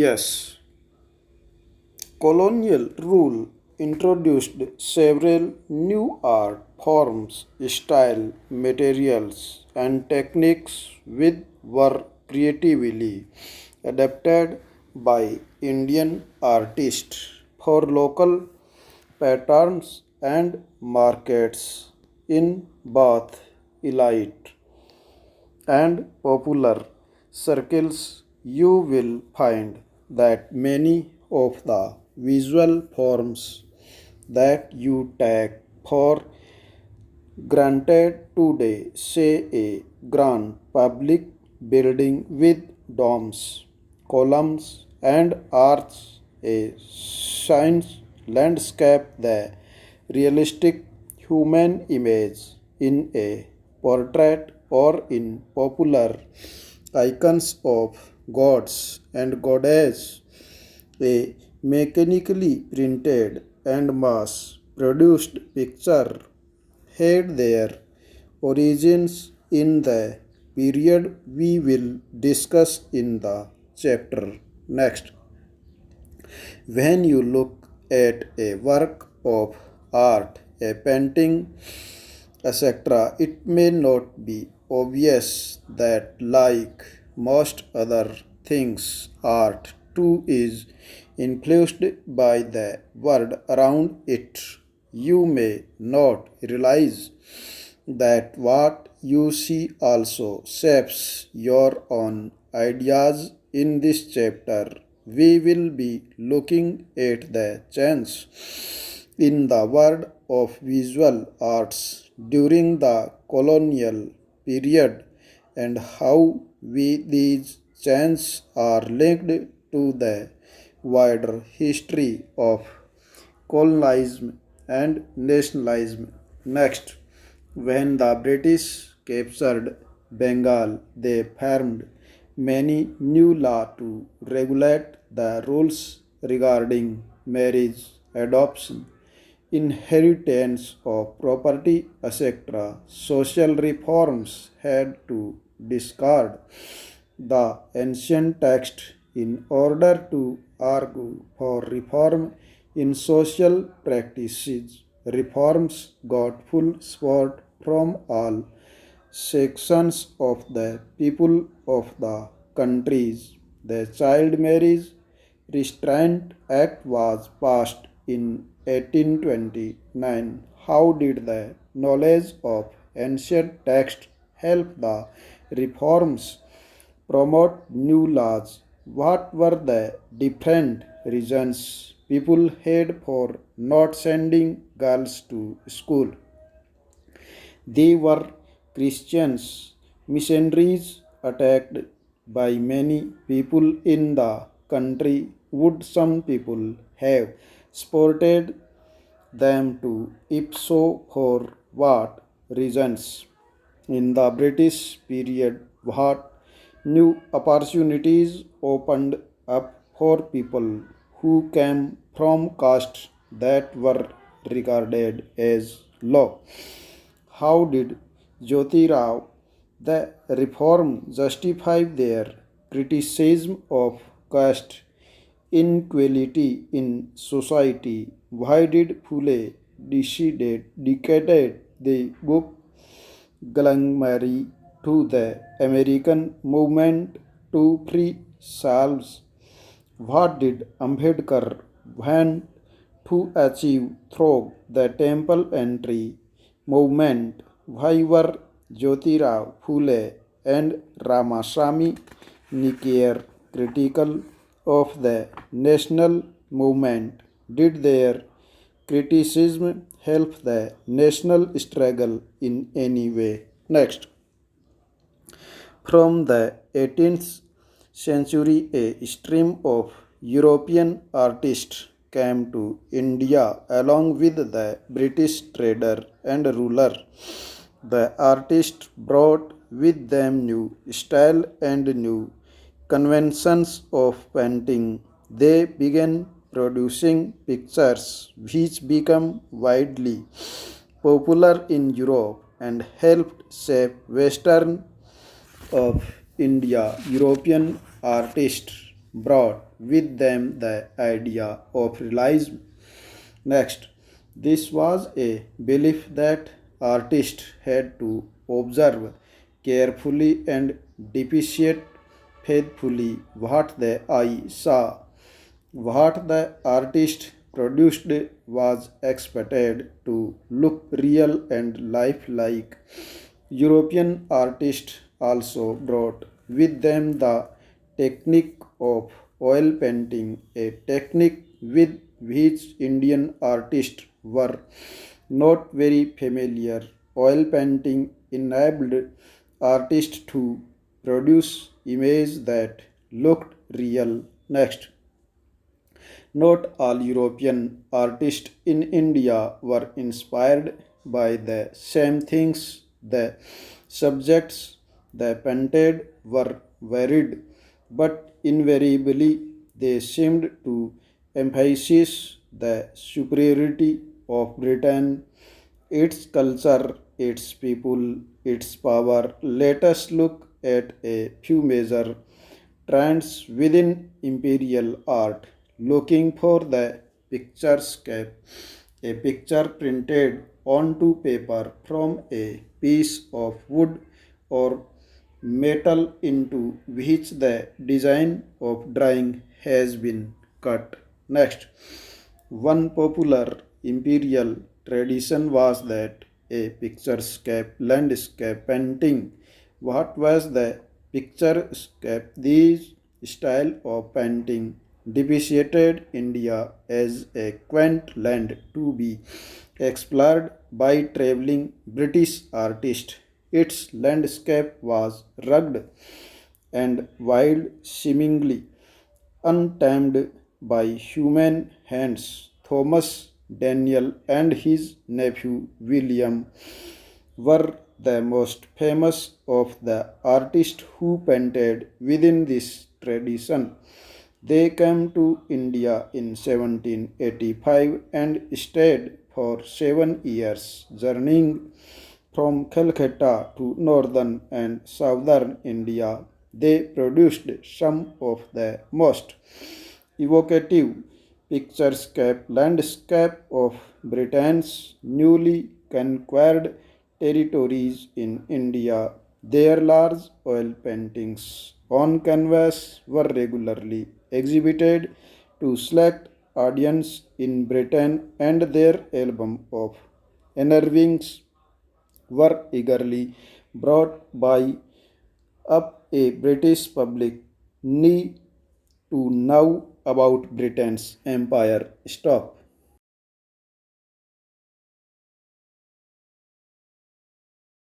Yes, colonial rule introduced several new art forms, style, materials, and techniques which were creatively adapted by Indian artists for local patterns and markets in both elite and popular circles, you will find that many of the visual forms that you take for granted today, say a grand public building with domes, columns, and arches, a science landscape, the realistic human image in a portrait or in popular icons of gods and goddesses, a mechanically printed and mass produced picture had their origins in the period we will discuss in the chapter next. When you look at a work of art, a painting, etc., it may not be obvious that, like most other things, art too is influenced by the world around it. You may not realize that what you see also shapes your own ideas. In this chapter, we will be looking at the change in the world of visual arts during the colonial period and how these changes are linked to the wider history of colonialism and nationalism. Next, when the British captured Bengal, they framed many new laws to regulate the rules regarding marriage, adoption, inheritance of property, etc. Social reforms had to discard the ancient text in order to argue for reform in social practices. Reforms got full support from all sections of the people of the countries. The Child Marriage Restraint Act was passed in 1829. How did the knowledge of ancient texts help the reforms promote new laws? What were the different reasons people had for not sending girls to school? They were Christians, missionaries attacked by many people in the country. Would some people have supported them too? If so, for what reasons? In the British period, what new opportunities opened up for people who came from castes that were regarded as low? How did Jyoti Rao the reform justify their criticism of caste inequality in society? Why did Phule dedicated the book Galangmari to the American movement to free slaves? What did Ambedkar want to achieve through the temple entry movement? Why were Jyotirao Phule and Ramaswamy Nikayar critical of the national movement? Did their criticism help the national struggle in any way? Next, from the 18th century, a stream of European artists came to India along with the British trader and ruler. The artists brought with them new style and new conventions of painting. They began producing pictures which became widely popular in Europe and helped shape Western of India European artists. brought with them the idea of realism. Next, this was a belief that artists had to observe carefully and depict faithfully what the eye saw. What the artist produced was expected to look real and lifelike. European artists also brought with them the technique of oil painting, a technique with which Indian artists were not very familiar. Oil painting enabled artists to produce images that looked real. Next, not all European artists in India were inspired by the same things. The subjects they painted were varied, but invariably they seemed to emphasize the superiority of Britain, its culture, its people, its power. Let us look at a few major trends within imperial art. Looking for the picturesque, a picture printed onto paper from a piece of wood or metal into which the design of drawing has been cut. Next, one popular imperial tradition was that a picturesque landscape painting. What was the picturesque? This style of painting depicted India as a quaint land to be explored by traveling British artists. Its landscape was rugged and wild, seemingly untamed by human hands. Thomas Daniel and his nephew William were the most famous of the artists who painted within this tradition. They came to India in 1785 and stayed for 7 years, journeying from Calcutta to northern and southern India. They produced some of the most evocative picturesque landscape of Britain's newly conquered territories in India. Their large oil paintings on canvas were regularly exhibited to select audience in Britain, and their album of engravings were eagerly brought by up a British public need to know about Britain's empire. Stop.